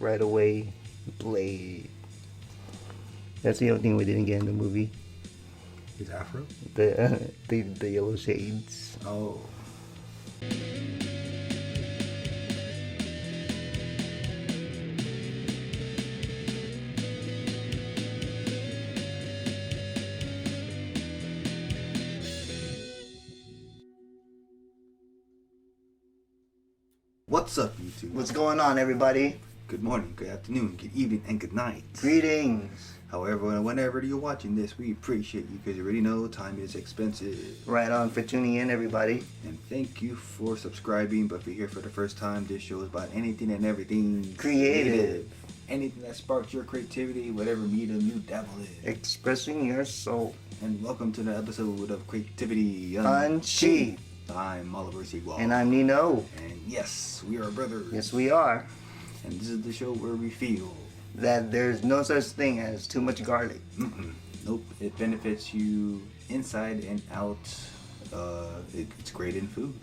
Right away, Blade. That's the only thing we didn't get in the movie. His afro? The yellow shades. Oh. What's up, YouTube? What's going on, everybody? Good morning, good afternoon, good evening, and good night. Greetings. However, whenever you're watching this, we appreciate you because you already know time is expensive. Right on for tuning in, everybody. And thank you for subscribing. But if you're here for the first time, this show is about anything and everything Creative. Anything that sparks your creativity, whatever medium you dabble in. Expressing your soul. And welcome to the episode of Creativity Unsheathed. I'm Ollie-O-Rey. And I'm Nino. And yes, we are brothers. Yes, we are. And this is the show where we feel that there's no such thing as too much garlic. Nope. It benefits you inside and out. It's great in food.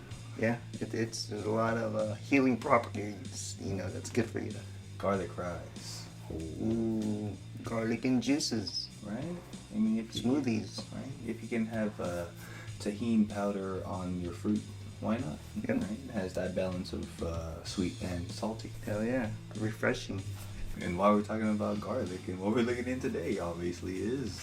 Yeah, there's a lot of healing properties, that's good for you. Garlic fries. Ooh, garlic and juices. Right? I mean, if smoothies. Right? If you can have tahini powder on your fruit, why not? Yep. Right? It has that balance of sweet and salty. Hell yeah. Refreshing. And while we're talking about garlic, and what we're looking in today, obviously, is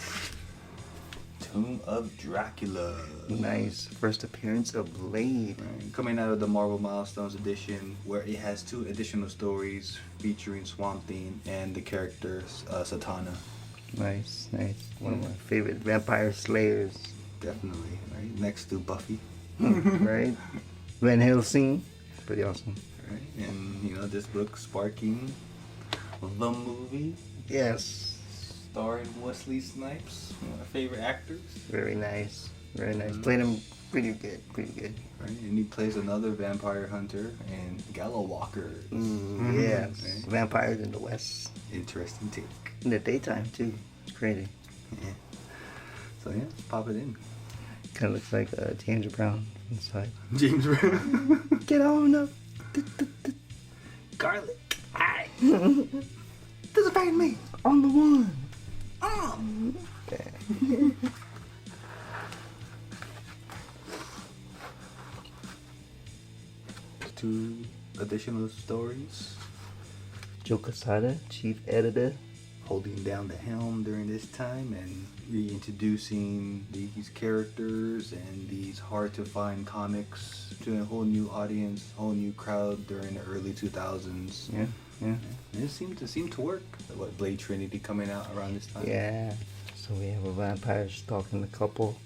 Tomb of Dracula. Nice. First appearance of Blade. Right. Coming out of the Marvel Milestones edition, where it has 2 additional stories featuring Swamp Thing and the character Satana. Nice. One of my favorite vampire slayers. Definitely, right? Next to Buffy. Right? Van Helsing. Pretty awesome. Right? And, this book sparking the movie. Yes. Starring Wesley Snipes, one of my favorite actors. Very nice. Played him pretty good. Right? And he plays another vampire hunter and Gallow Walker. Yes. Right? Vampires in the West. Interesting take. In the daytime, too. It's crazy. Yeah. So, yeah, let's pop it in. Kind of looks like James Brown inside. James Brown. Get on up. Garlic. Hi. Doesn't find me. On the one. Okay. 2 additional stories. Joe Quesada, chief editor. Holding down the helm during this time and reintroducing these characters and these hard to find comics to a whole new audience, whole new crowd during the early 2000s. Yeah. And it seemed to work. What, Blade Trinity coming out around this time? Yeah. So we have a vampire stalking the couple.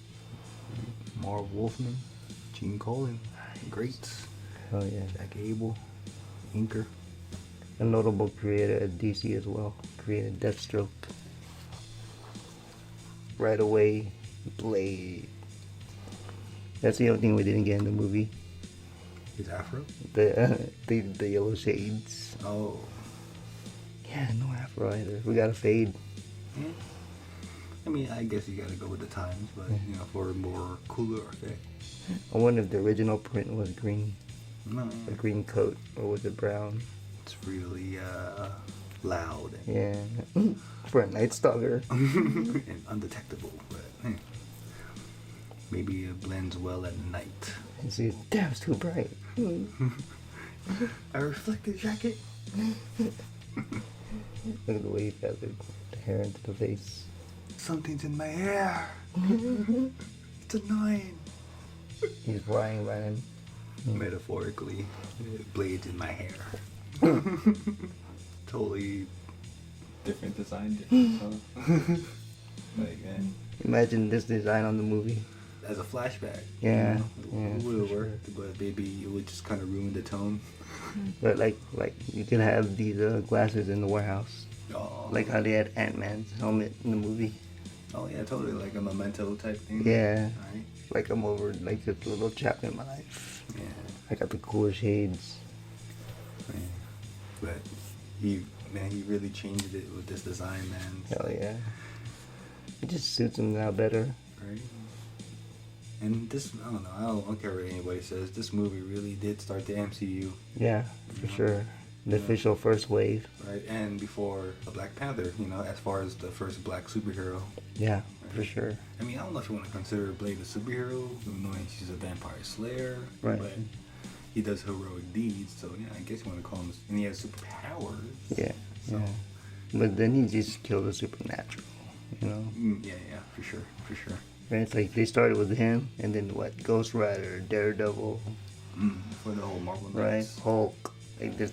Marv Wolfman, Gene Colan, great. Hell yeah. Jack Abel, inker. A notable creator at DC as well. Created Deathstroke. Right away, Blade. That's the only thing we didn't get in the movie. His afro? The yellow shades. Oh. Yeah, no afro either. We got a fade. Yeah. I mean, I guess you gotta go with the times, but for a more cooler effect. I wonder if the original print was green. No. A green coat, or was it brown? It's really loud and, Yeah. For a Night Stalker. and undetectable, but maybe it blends well at night. And see, damn, it's too bright. A reflective jacket. Look at the way he got the hair into the face. Something's in my hair. It's annoying. He's flying by him. Metaphorically, blades in my hair. Totally different design. Like, man. Imagine this design on the movie. As a flashback. Yeah. It would have worked, but maybe it would just kind of ruin the tone. But like you can have these glasses in the warehouse. Oh. Like how they had Ant-Man's helmet in the movie. Oh yeah, totally, like a memento type thing. Yeah. Right. Like I'm over like this little chapter in my life. Yeah. I got the cooler shades. Yeah. But he really changed it with this design, man. Hell yeah. It just suits him now better. Right. And this, I don't know, I don't care what anybody says, this movie really did start the MCU. Yeah, for sure. The official first wave. Right, and before a Black Panther, as far as the first black superhero. Yeah, right? for sure. I mean, I don't know if you want to consider Blade a superhero, knowing she's a vampire slayer. Right. But he does heroic deeds, so yeah, I guess you want to call him. And he has superpowers. Yeah, so. yeah. But then he just killed the supernatural, Yeah, for sure. Right? It's like they started with him, and then what? Ghost Rider, Daredevil. For the whole Marvel. Right? Knights. Hulk. Like this,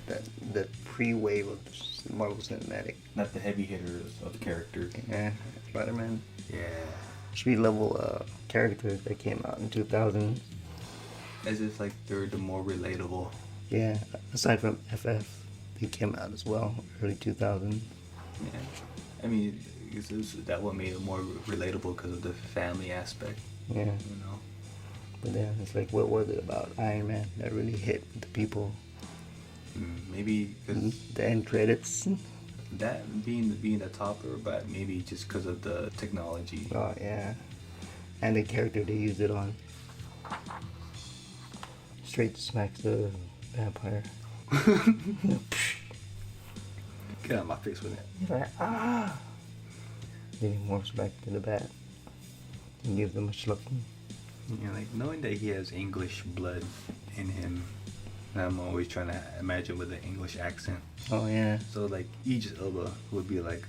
that pre-wave of Marvel Cinematic. Not the heavy hitters of the characters. Yeah, Spider-Man. Yeah. Street level characters that came out in 2000. It's just like they're the more relatable. Yeah, aside from FF, they came out as well, early 2000. Yeah. I mean, that one made it more relatable because of the family aspect. Yeah. But then it's like, what was it about Iron Man that really hit the people? Maybe because the end credits. That being the topper, but maybe just because of the technology. Oh yeah, and the character they used it on. Straight smacks the vampire. Get out of my face with it. He's like, ah. Then he morphs back to the bat and gives them a schluck. Like knowing that he has English blood in him. And I'm always trying to imagine with an English accent. Oh yeah. So like Idris Elba would be like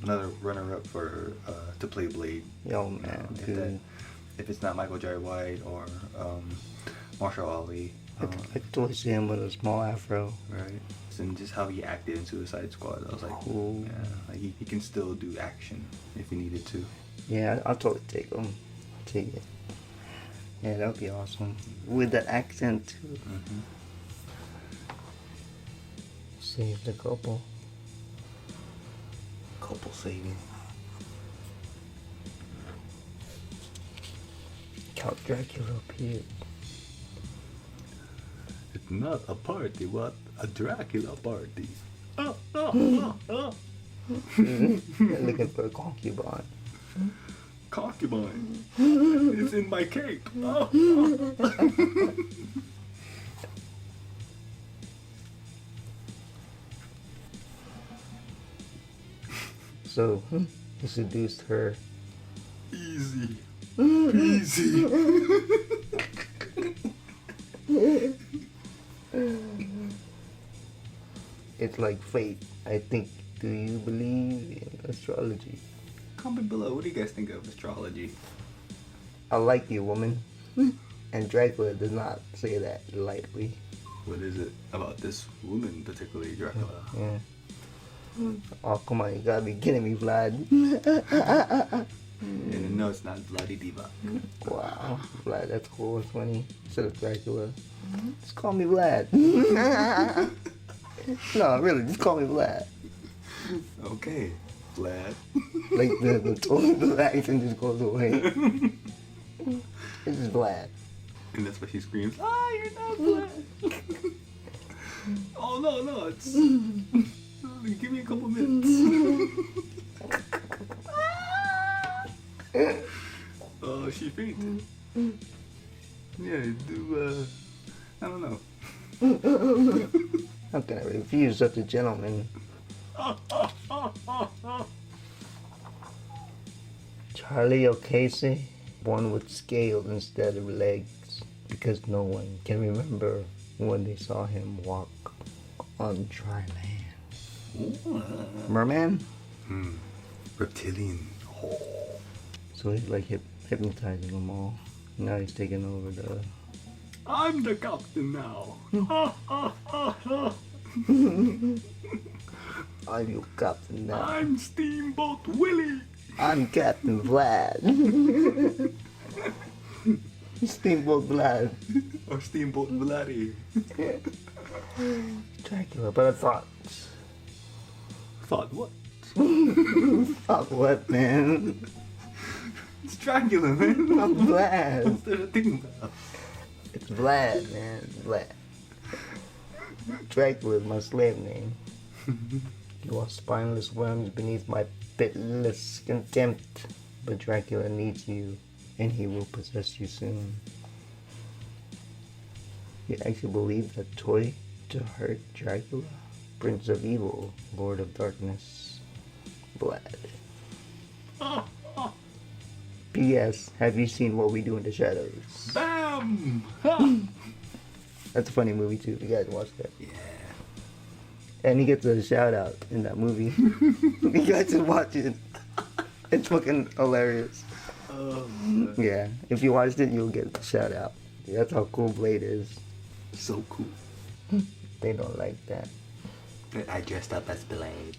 another runner-up for to play Blade. Yo man, dude. If it's not Michael Jai White or Marshall Ali. I could totally see him with a small afro. Right. And just how he acted in Suicide Squad, I was like, cool. Yeah, like he can still do action if he needed to. Yeah, I'll totally take him. Take it. Yeah, that would be awesome. With that accent too. Save the couple. Couple saving. Count Dracula appeared. It's not a party, what? A Dracula party. Oh. Looking for a concubine. Concubine. It's in my cape. Oh. So, he seduced her. Easy. It's like fate, I think. Do you believe in astrology? Comment below. What do you guys think of astrology? I like you, woman. And Dracula does not say that lightly. What is it about this woman, particularly Dracula? Yeah. Oh, come on, you gotta be kidding me, Vlad. And no, it's not Bloody Diva. Wow, Vlad, that's cool, it's funny. Instead of Dracula. Just call me Vlad. No, really, just call me Vlad. Okay, Vlad. Like the accent just goes away. It's just Vlad. And that's why she screams, you're not Vlad. Oh, no, it's... Give me a couple minutes. Oh, she fainted. Yeah, I don't know. How can I refuse such a gentleman? Charlie O'Casey, born with scales instead of legs, because no one can remember when they saw him walk on dry land. Merman? Reptilian. So he's like hypnotizing them all. Now he's taking over the... I'm the captain now. I'm your captain now. I'm Steamboat Willie. I'm Captain Vlad. Steamboat Vlad. Or Steamboat Vladdy. Dracula, but I thought... Thought what? Thought what, man? It's Dracula, man. Not Vlad. What's there to think about? It's Vlad, man. Vlad. Dracula is my slave name. You are spineless worms beneath my pitiless contempt. But Dracula needs you, and he will possess you soon. You actually believe that toy To hurt Dracula, Prince of Evil, Lord of Darkness, Blood. P.S. Have you seen What We Do in the Shadows? Bam! That's a funny movie too. You guys watch that? Yeah. And he gets a shout out in that movie. You guys should watch it. It's fucking hilarious. Yeah. If you watched it, you'll get a shout out. That's how cool Blade is. So cool. They don't like that. I dressed up as Blade.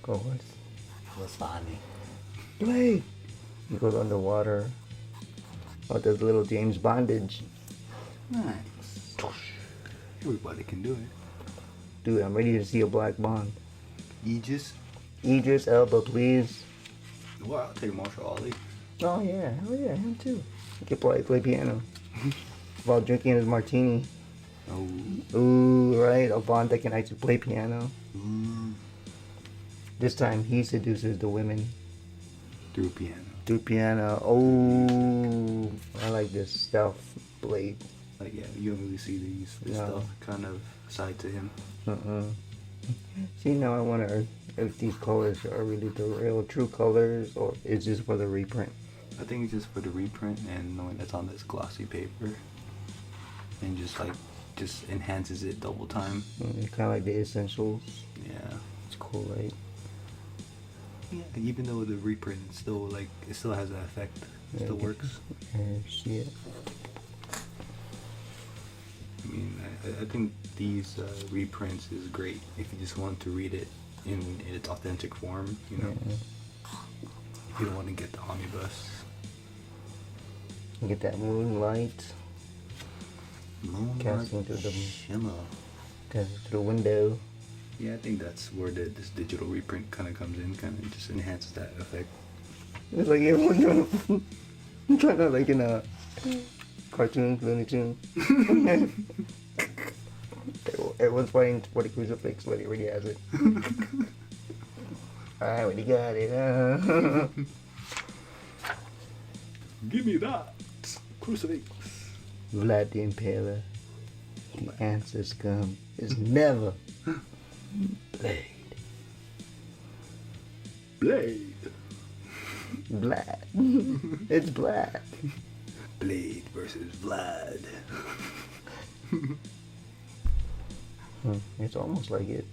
Go on. It was funny. Blade! He goes underwater. Oh, there's little James Bondage. Nice. Everybody can do it. Dude, I'm ready to see a Black Bond. Idris Elba, please. Well, I'll take Marshall Ali. Oh yeah, hell yeah, him too. He can play piano. While drinking his martini. Oh. Ooh, right, a Bond that can actually play piano. Mm. This time he seduces the women. Through piano. Through piano. Oh, I like this stealth Blade. Like, yeah, you don't really see this No. stuff kind of side to him. See, now I wonder if these colors are really the real true colors or is just for the reprint. I think it's just for the reprint and knowing that's on this glossy paper. And just enhances it double time. Kind of like the essentials. Yeah. It's cool, right? Yeah. Even though the reprint is still it still has that effect. It still works. See it. I mean, I think these reprints is great if you just want to read it in its authentic form, you know. Yeah. If you don't want to get the omnibus. You get that moonlight casting through the shimmer. Casting through the window. Yeah, I think that's where this digital reprint kind of comes in, kind of just enhances that effect. It's like everyone trying to like in a cartoon, Looney Tunes. Everyone's fighting for the crucifix, but he already has it. I already got it. Give me that crucifix. Vlad the Impaler. The answer scum is never Blade. Blade. Black. It's black. Blade versus Vlad. It's almost like it.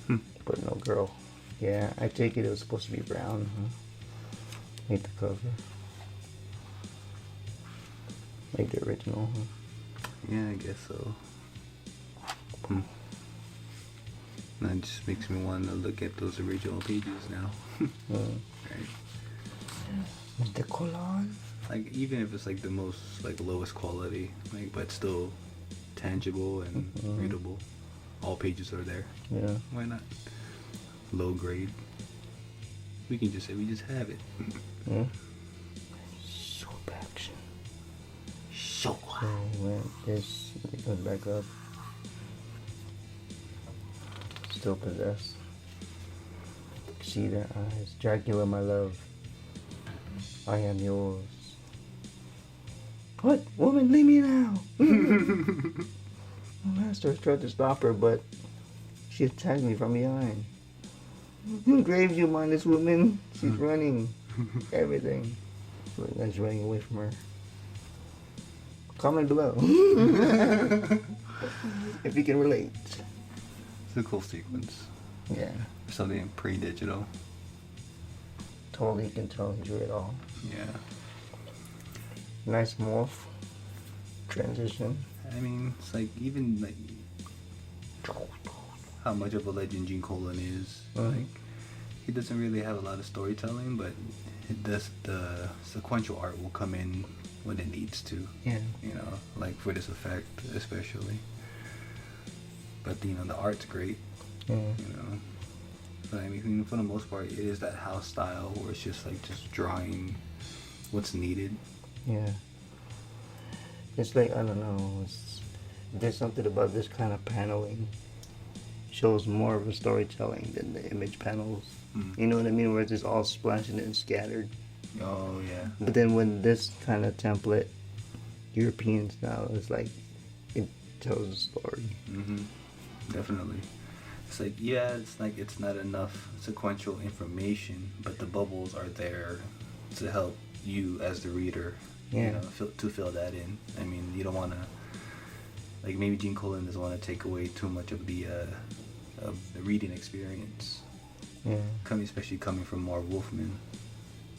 But no girl. Yeah, I take it was supposed to be brown. Make the cover. Like the original. Yeah, I guess so. That just makes me want to look at those original pages now. Right. The colon. Like, even if it's like the most lowest quality, but still tangible and readable. All pages are there. Yeah. Why not? Low grade. We can just say we just have it. Yeah. Super action. So So when this it goes back up. Still possessed. See their eyes. Dracula, my love. I am yours. What? Woman, leave me now! The master tried to stop her, but she attacked me from behind. Who graves you, mindless woman? She's running. Everything. That's running away from her. Comment below. If you can relate. It's a cool sequence. Yeah. Something pre-digital. Totally can tell he drew it all. Yeah. Nice morph. Transition. I mean, it's even how much of a legend Gene Colan is. He doesn't really have a lot of storytelling, but the sequential art will come in when it needs to. Yeah. You know, for this effect especially. But the art's great. Yeah. You know. But I mean, for the most part, it is that house style where it's just drawing what's needed. Yeah. It's I don't know. There's something about this kind of paneling. Shows more of a storytelling than the image panels. You know what I mean? Where it's just all splashed and scattered. Oh yeah. But then when this kind of template, European style, is like, it tells a story. Definitely. It's like, yeah, it's not enough sequential information, but the bubbles are there to help you as the reader, Yeah. to fill that in. I mean, you don't want to, like, maybe Gene Colan doesn't want to take away too much of the reading experience. Yeah. Especially coming from Marv Wolfman.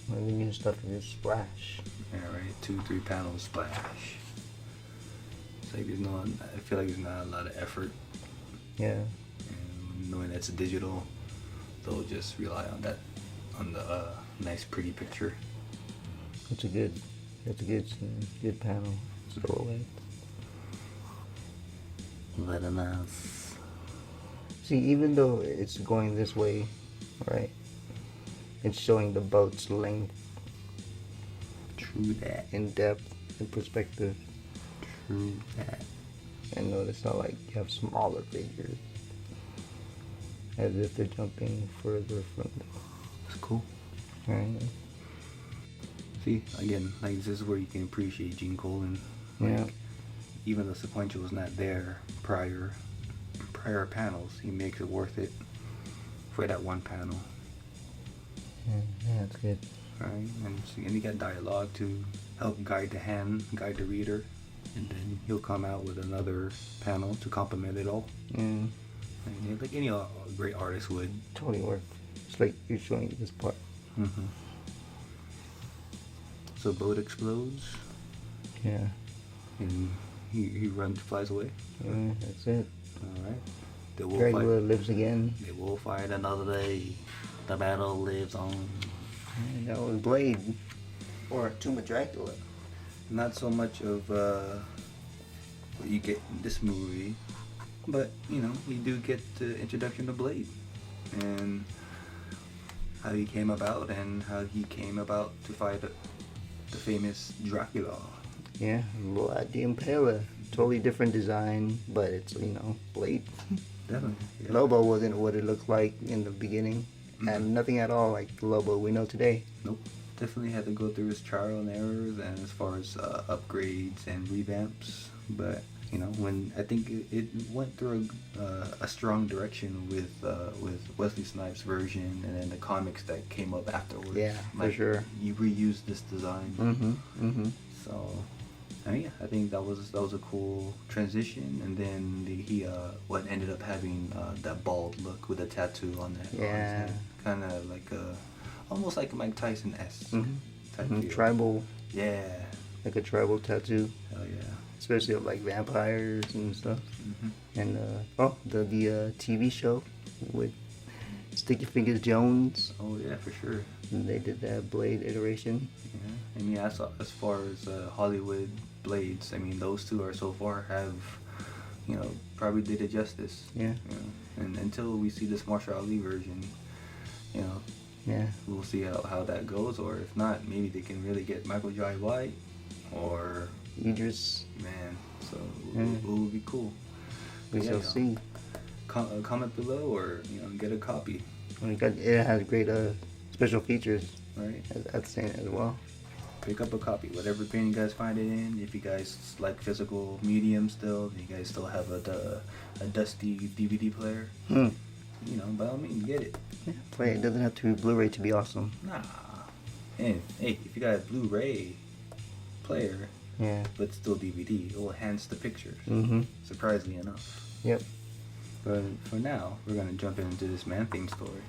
Well, the new stuff is just splash. Yeah, right. 2-3 panels splash. It's like I feel like there's not a lot of effort. Yeah. And knowing that's digital, they'll just rely on the nice pretty picture. It's a good scene, good panel. Silhouette. Very nice. See, even though it's going this way, right? It's showing the boat's length. True that. In depth, in perspective. True that. And notice how, like, you have smaller figures. As if they're jumping further from the... It's cool. Right? See, again, like, this is where you can appreciate Gene Colan. Like, Yeah. even though sequential was not there prior panels, he makes it worth it for that one panel. Yeah, that's good. Right? And you got dialogue to help guide the reader. And then he'll come out with another panel to complement it all. Yeah. And like any great artist would. Totally worth. It's like you're showing this part. So boat explodes. Yeah. And he flies away. Yeah, that's it. Alright. They will Dracula lives again. They will fight another day. The battle lives on. And that was Blade. Or Tomb of Dracula. Not so much of what you get in this movie, but you do get the introduction to Blade and how he came about to fight the famous Dracula. Yeah, Vlad the Impaler. Totally different design, but it's, Blade. Definitely. Yeah. Lobo wasn't what it looked like in the beginning. And nothing at all like the Lobo we know today. Nope. Definitely had to go through his trial and errors and as far as upgrades and revamps. But, when I think it went through a strong direction with Wesley Snipes' version and then the comics that came up afterwards. Yeah, for sure. You reused this design. So, I think that was a cool transition. And then what ended up having that bald look with a tattoo on that. Yeah. Kind of like almost like a Mike Tyson-esque type feel. Tribal. Yeah. Like a tribal tattoo. Hell yeah. Especially of like vampires and stuff. And the TV show with Sticky Fingers Jones. Oh yeah, for sure. And they did that Blade iteration. Yeah. As far as Hollywood Blades, those two are so far have, probably did it justice. Yeah. And until we see this Marshall Ali version, yeah, we'll see how that goes. Or if not, maybe they can really get Michael Jai White or Idris. Man, so it would be cool. We shall see. Comment below or get a copy. It has great special features. Right. At the same as well. Pick up a copy, whatever pen you guys find it in. If you guys like physical medium still, you guys still have a dusty DVD player. By all means, get it. Yeah, play it. It doesn't have to be Blu-ray to be awesome. Nah. And hey, if you got a Blu-ray player, but still DVD, it will enhance the pictures. Surprisingly enough. Yep. But for now, we're gonna jump into this Man-Thing story.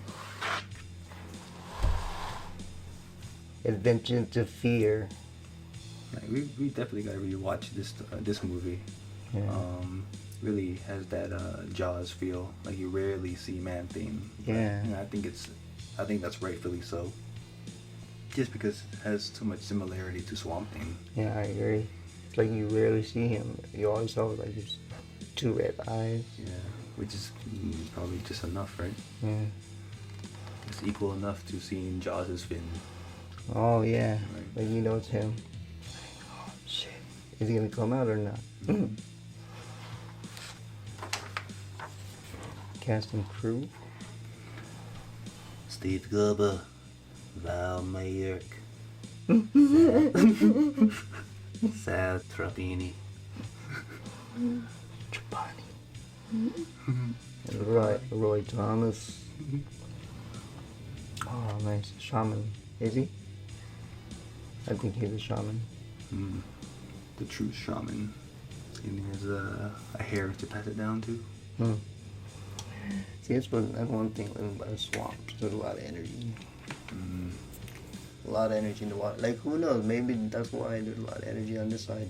Adventure into Fear. Like, we definitely gotta rewatch this movie. Yeah. Really has that Jaws feel. Like you rarely see Man-Thing. Yeah. I think that's rightfully so. Just because it has too much similarity to Swamp Thing. Yeah, I agree. It's like you rarely see him. You always saw like his two red eyes. Yeah, which is probably just enough, right? Yeah. It's equal enough to seeing Jaws' fin. Oh yeah, Right. like it's him. Oh shit, is he gonna come out or not? Cast and crew. Steve Gerber, Val Mayer, Sad Trapani. Trapani. Roy Thomas. Oh, nice. Shaman. Is he? I think he's a shaman. The true shaman. And he has a hair to pass it down to. See, that's one thing living by the swamps. There's a lot of energy. A lot of energy in the water. Like, who knows? Maybe that's why there's a lot of energy on this side.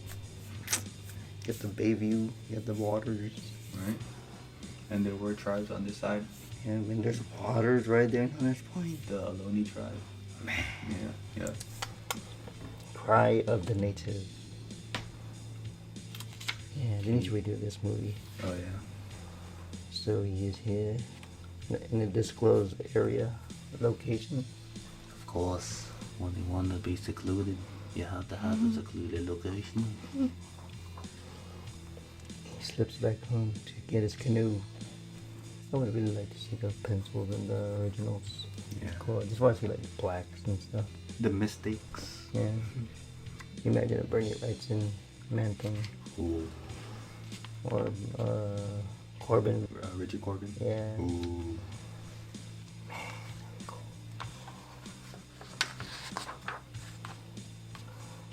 Get the bay view, get the waters. Right. And there were tribes on this side. Yeah, I mean, there's waters right there on this point. The Ohlone tribe. Man. Yeah. Cry of the Native. Yeah, didn't you redo this movie? Oh, yeah. So he is here in a disclosed area, location. Of course, when you want to be secluded, you have to have a secluded location. He slips back home to get his canoe. I would really like to see the pencils in the originals. Yeah. Cool. I just want to see like blacks and stuff. The mistakes. Yeah. You imagine a Bernie Wrightson, Man-Thing. Ooh. Or Corbin. Richard Corbin. Yeah. Ooh.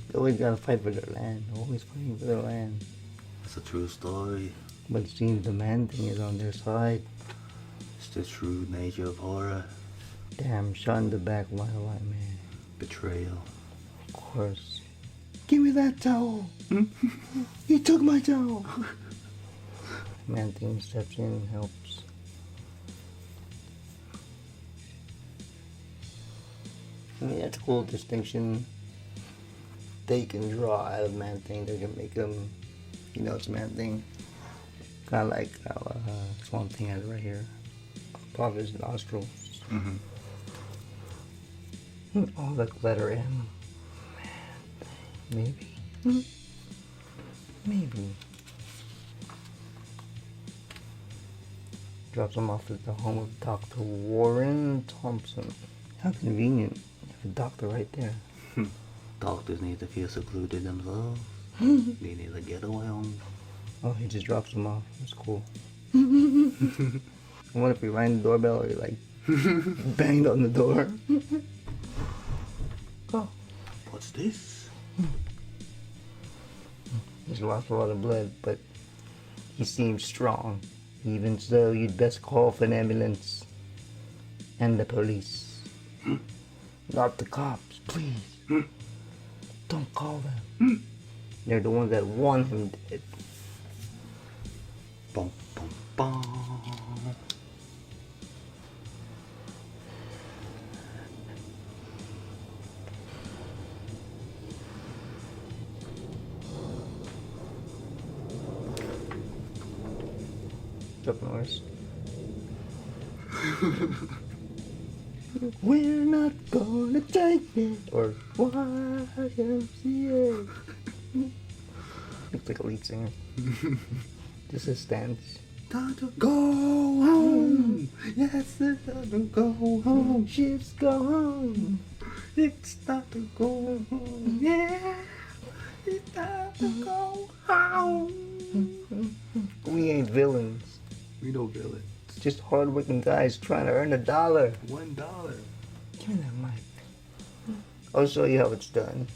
They always gotta fight for their land. Always fighting for their land. It's a true story. But it seems the Man-Thing is on their side. It's the true nature of horror. Damn, shot in the back, why white man? Betrayal. Of course. Give me that towel! He took my towel! Man-Thing steps in and helps. I mean, that's a cool distinction. They can draw out of Man-Thing. They can make him, it's Man-Thing. Kind of like how Swamp Thing has right here. Above his nostrils. Oh, the letter M. Maybe. Maybe. Drops him off at the home of Dr. Warren Thompson. How convenient. You have a doctor right there. Doctors need to feel secluded themselves. They need a getaway home. Oh, he just drops him off. That's cool. I wonder if he rang the doorbell or he like banged on the door. Oh. What's this? He's lost a lot of blood, but he seems strong. Even so, you'd best call for an ambulance. And the police. Not the cops, please. Don't call them. They're the ones that want him dead. Bum, bum, bum. Chuck Norris. We're not gonna take it. Or YMCA. Looks like a lead singer. Just his stance. Time to go home. Yes, it's time to go home. Ships go home. It's time to go home. Yeah. It's time to go home. We ain't villains. We know villains. Just hardworking guys trying to earn $1. $1. Give me that mic. I'll show you how it's done.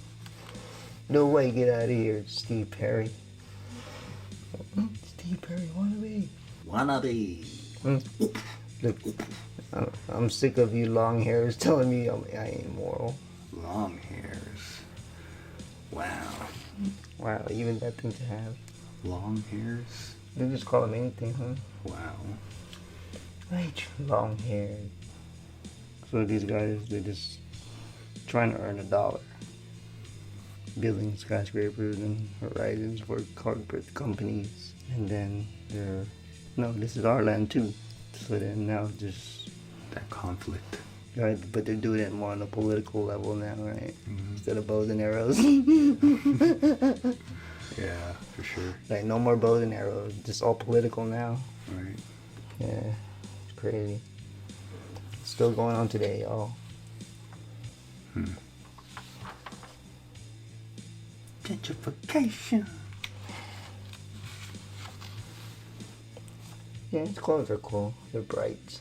No way, get out of here, Steve Perry. Steve Perry, wannabe. Wannabe. Look, I'm sick of you long hairs telling me I ain't moral. Long hairs. Wow. Wow, even that thing to have. Long hairs? They just call him anything, huh? Wow. Right, long hair. So these guys, they're just trying to earn $1. Building skyscrapers and horizons for corporate companies. And then no, this is our land too. So then now just that conflict. Right, but they're doing it more on a political level now, right? Instead of bows and arrows. Yeah, for sure. Like, no more bows and arrows, just all political now. Right. Yeah, it's crazy. Still going on today, y'all. Gentrification. Yeah, his clothes are cool. They're bright.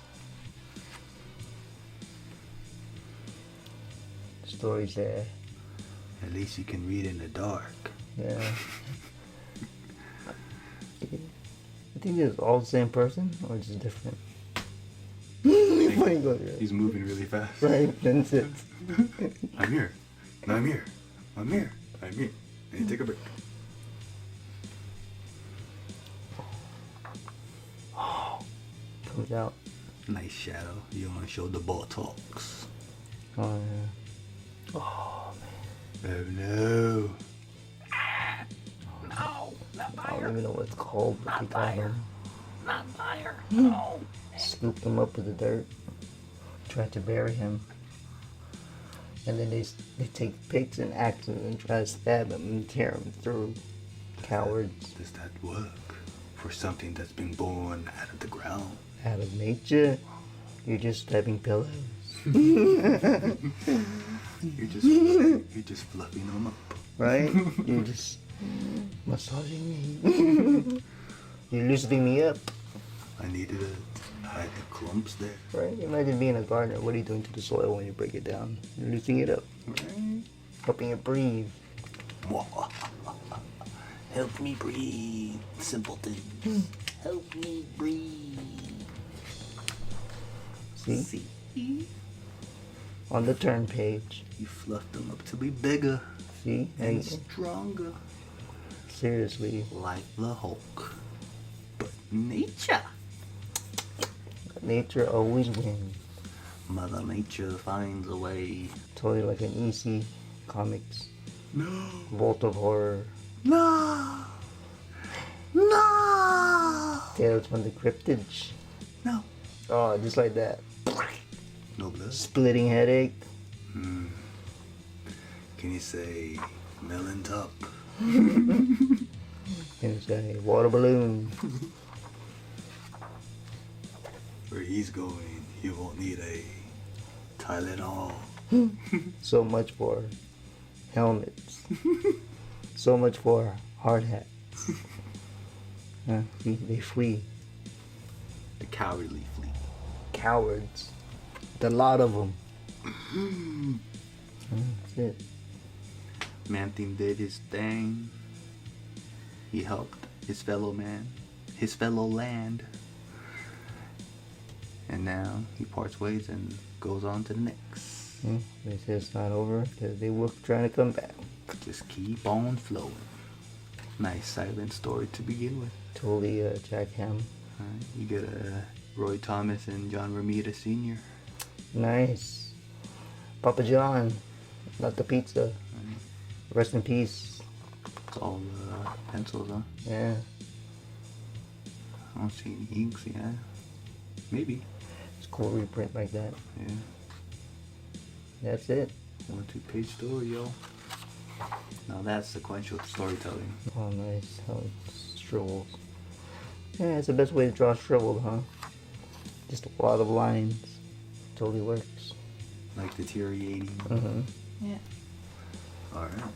Stories there. At least you can read in the dark. Yeah. I think it's all the same person or just different. He's moving really fast. Right, that's it. I'm here. I'm here. I'm here. I'm here. I need to take a break. Comes out. Nice shadow. You want to show the ball talks. Oh yeah. Oh man. Oh no. No, not I don't fire. even know what it's called, but they call him. Not fire. No. Scooped him up with the dirt. Tried to bury him. And then they take picks and axes and try to stab him and tear him through. Cowards. Does that work for something that's been born out of the ground? Out of nature. You're just stabbing pillows. You're just fluffing them up. Right? You're just massaging me. You're loosening me up. I needed to hide the clumps there. Right? Imagine being a gardener. What are you doing to the soil when you break it down? You're loosening it up. Right? Helping it breathe. Help me breathe, simpleton. Help me breathe. See? See? On the turn page. You fluffed them up to be bigger See? and Hey, stronger. seriously. Like the Hulk. But nature. Nature always wins. Mother Nature finds a way. Totally like an EC Comics. No. Vault of Horror. No. No. Tales from the Cryptid. No. Oh, just like that. No blood. Splitting headache. Can you say melon top? And say water balloon. Where he's going, he won't need a Tylenol. So much for helmets. So much for hard hats. See, they flee. The cowardly fleet. Cowards. The lot of them. That's it. Man-Thing did his thing. He helped his fellow man, his fellow land. And now he parts ways and goes on to the next. They say it's not over because they were trying to come back. Just keep on flowing. Nice silent story to begin with. Totally Jack Ham. Alright, you get Roy Thomas and John Romita Sr. Nice. Papa John. Not the pizza. Right. Rest in peace. It's all pencils, huh? Yeah. I don't see any inks, yeah. Maybe. It's cool reprint like that. Yeah. That's it. 1-2 page story, yo. Now that's sequential storytelling. Oh, nice. How it shrivels. Yeah, it's the best way to draw shriveled, huh? Just a lot of lines. Totally works. Like deteriorating. Mm-hmm. Yeah. Alright.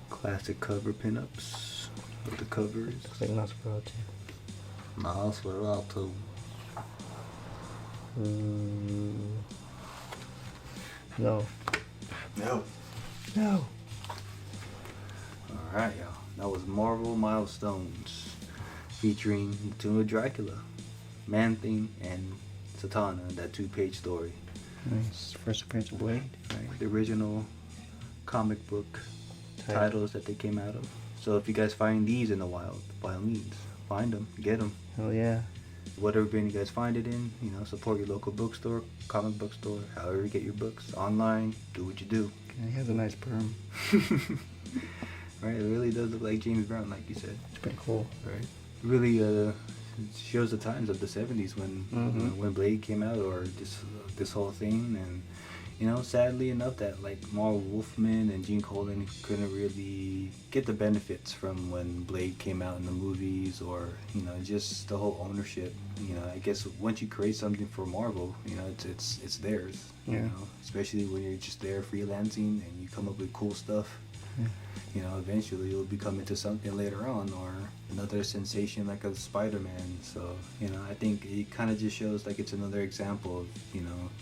Classic cover pinups of the covers. Looks like Nosferatu. Nosferatu. No. No. No. Alright, y'all. That was Marvel Milestones featuring the Tomb of Dracula, Man-Thing, and Satana, that 2-page story. Nice. First appearance of Blade. Right? The original comic book titles that they came out of. So if you guys find these in the wild, by all means, find them, get them. Hell yeah. Whatever bin you guys find it in, you know, support your local bookstore, comic book store, however you get your books, online, do what you do. He has a nice perm. Right, it really does look like James Brown, like you said. It's pretty cool. Right, it really shows the times of the 70s when Blade came out, or this whole thing, and sadly enough, that like Marl Wolfman and Gene Colan couldn't really get the benefits from when Blade came out in the movies, or just the whole ownership. I guess once you create something for Marvel, it's theirs. Yeah. Especially when you're just there freelancing and you come up with cool stuff. Eventually you'll become into something later on, or another sensation like a Spider-Man. So, I think it kind of just shows like it's another example of,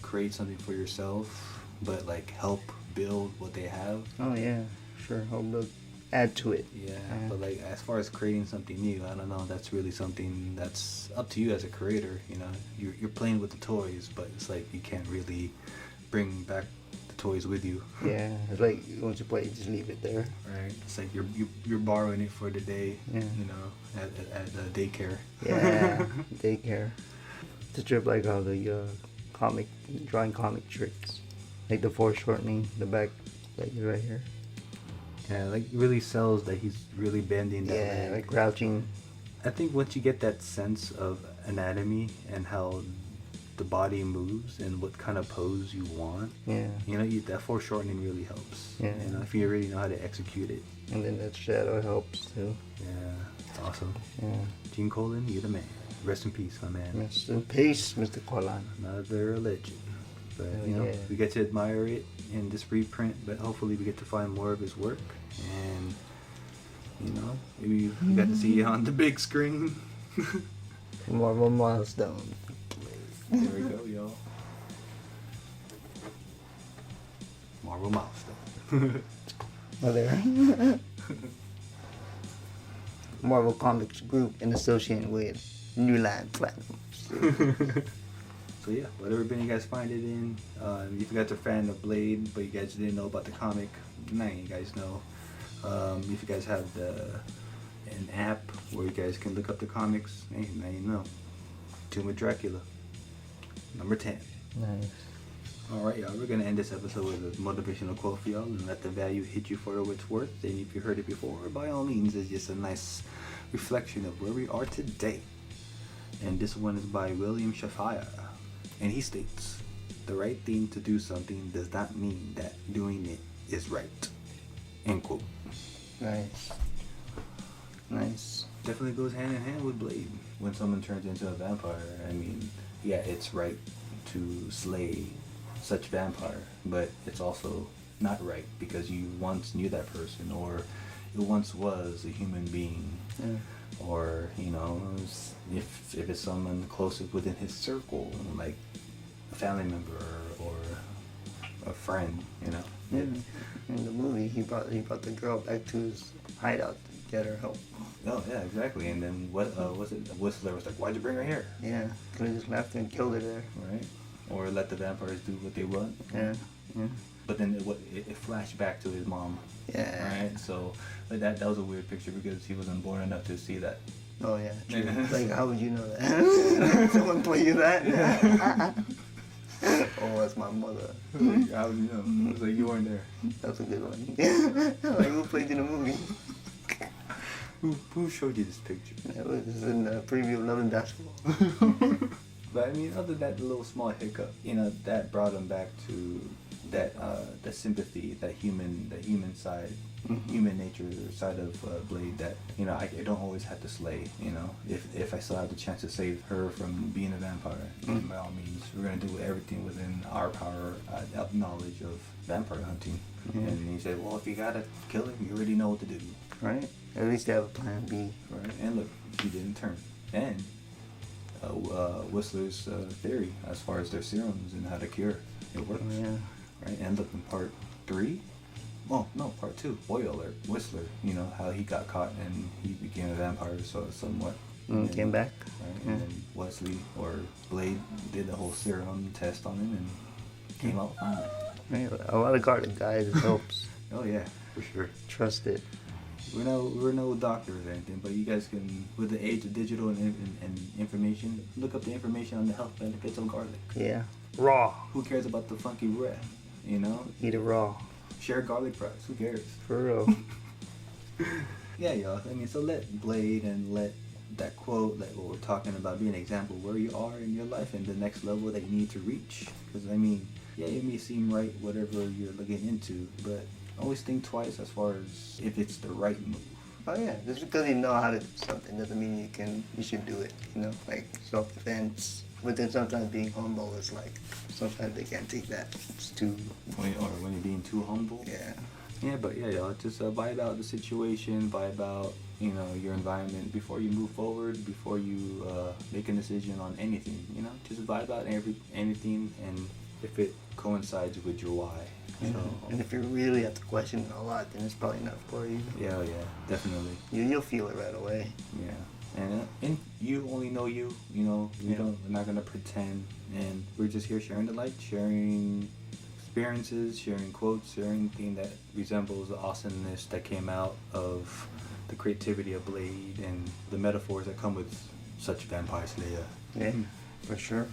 create something for yourself, but like help build what they have. Oh yeah, sure. Help build, add to it. Yeah, but like as far as creating something new, I don't know. That's really something that's up to you as a creator. You're playing with the toys, but it's like you can't really bring back toys with you. Yeah, it's like once you play, you just leave it there. Right. It's like you're borrowing it for the day. Yeah. At the daycare. Yeah, daycare. To trip like how the drawing comic tricks, like the foreshortening, the back, like right here. Yeah, like it really sells that he's really bending that. Yeah, leg. like crouching. I think once you get that sense of anatomy and how the body moves and what kind of pose you want, Yeah. That foreshortening really helps. Yeah. If you really know how to execute it. And then that shadow helps too. Yeah, it's awesome. Yeah. Gene Colan, you're the man. Rest in peace, my man. Rest in peace, Mr. Colan. Another legend. But Yeah. we get to admire it in this reprint, but hopefully we get to find more of his work, and maybe we got to see it on the big screen. Marvel milestone. There we go, y'all. Marvel milestone. Oh, there. Marvel Comics Group in association with New Line Platinum. So yeah, whatever bin you guys find it in, if you guys are a fan of Blade, but you guys didn't know about the comic, now you guys know. If you guys have an app where you guys can look up the comics, hey, now you know. Tomb of Dracula, number 10. Nice. Alright, y'all, we're going to end this episode with a motivational quote for y'all, and let the value hit you for what it's worth. And if you heard it before, by all means, it's just a nice reflection of where we are today. And this one is by William Shafire. And he states, the right thing to do something does not mean that doing it is right. End quote. Nice. Nice. Definitely goes hand in hand with Blade. When someone turns into a vampire, I mean, yeah, it's right to slay such vampire, but it's also not right because you once knew that person, or it once was a human being. Yeah. Or, if it's someone closest within his circle, like a family member or a friend, Yeah. In the movie, he brought the girl back to his hideout to get her help. Oh yeah, exactly. And then what was it? Whistler was like, "Why'd you bring her here?" Yeah, could have just left her and killed her there. Right? Or let the vampires do what they want. Yeah. Yeah. But then it flashed back to his mom. Yeah. Right. So that was a weird picture because he wasn't born enough to see that. Oh yeah. True. Like, how would you know that? Someone play you that? Oh, that's my mother. Like, how would you know? It was like you weren't there. That's a good one. Like, who played in the movie? Who showed you this picture? It was in the preview of Love and Basketball. But I mean, other than that little small hiccup, that brought him back to that sympathy, that human side, human nature side of Blade. That I don't always have to slay. If I still have the chance to save her from being a vampire, then by all means, we're gonna do everything within our power, knowledge of vampire hunting. And he said, well, if you gotta kill him, you already know what to do. Right? At least they have a plan B. Right? And look, she didn't turn. And Whistler's theory as far as their serums and how to cure it works. Oh, yeah. Right? And look, in part 3, well, no, part 2, Whistler, how he got caught and he became a vampire, so somewhat. And came back. Right? Yeah. And then Wesley or Blade did the whole serum test on him and came out fine. Right? A lot of garlic, guys. It helps. Oh yeah, for sure. Trust it. We're no doctors or anything, but you guys can, with the age of digital and information, look up the information on the health benefits of garlic. Yeah. Raw. Who cares about the funky breath? Eat it raw. Share garlic fries. Who cares? For real. Yeah, y'all. I mean, so let Blade and let that quote, like what we're talking about, be an example where you are in your life and the next level that you need to reach. Because I mean, yeah, it may seem right, whatever you're looking into, but always think twice as far as if it's the right move. Oh yeah, just because you know how to do something doesn't mean you should do it, you know, like self-defense. But then sometimes being humble is like, sometimes they can't take that. It's too... Or when you're being too humble. Yeah. Yeah, but yeah, y'all, just vibe out the situation, vibe out, you know, your environment before you move forward, before you make a decision on anything, you know? Just vibe out anything, and if it coincides with your why. So, and if you really have to question it a lot, then it's probably not for you. yeah, definitely. You'll feel it right away. Yeah, and you only know you know, we're not gonna pretend, and we're just here sharing the light, sharing experiences, sharing quotes, sharing anything that resembles the awesomeness that came out of the creativity of Blade and the metaphors that come with such Vampire Slayer. Yeah, for sure.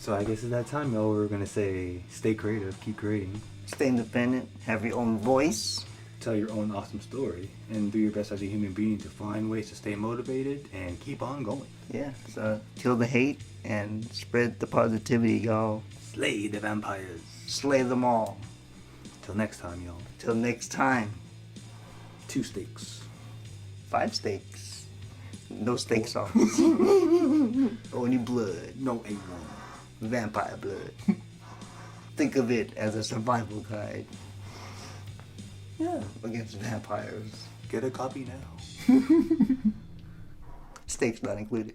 So I guess it's that time, y'all. We're gonna say, stay creative, keep creating, Stay independent, have your own voice. tell your own awesome story, and do your best as a human being to find ways to stay motivated and keep on going. Yeah, so kill the hate and spread the positivity, y'all. Slay the vampires. Slay them all. Till next time, y'all. Till next time. 2 steaks. 5 steaks. No steak sauce. Only blood. No A1. Vampire blood. Think of it as a survival guide. Yeah. Against vampires. Get a copy now. Steaks not included.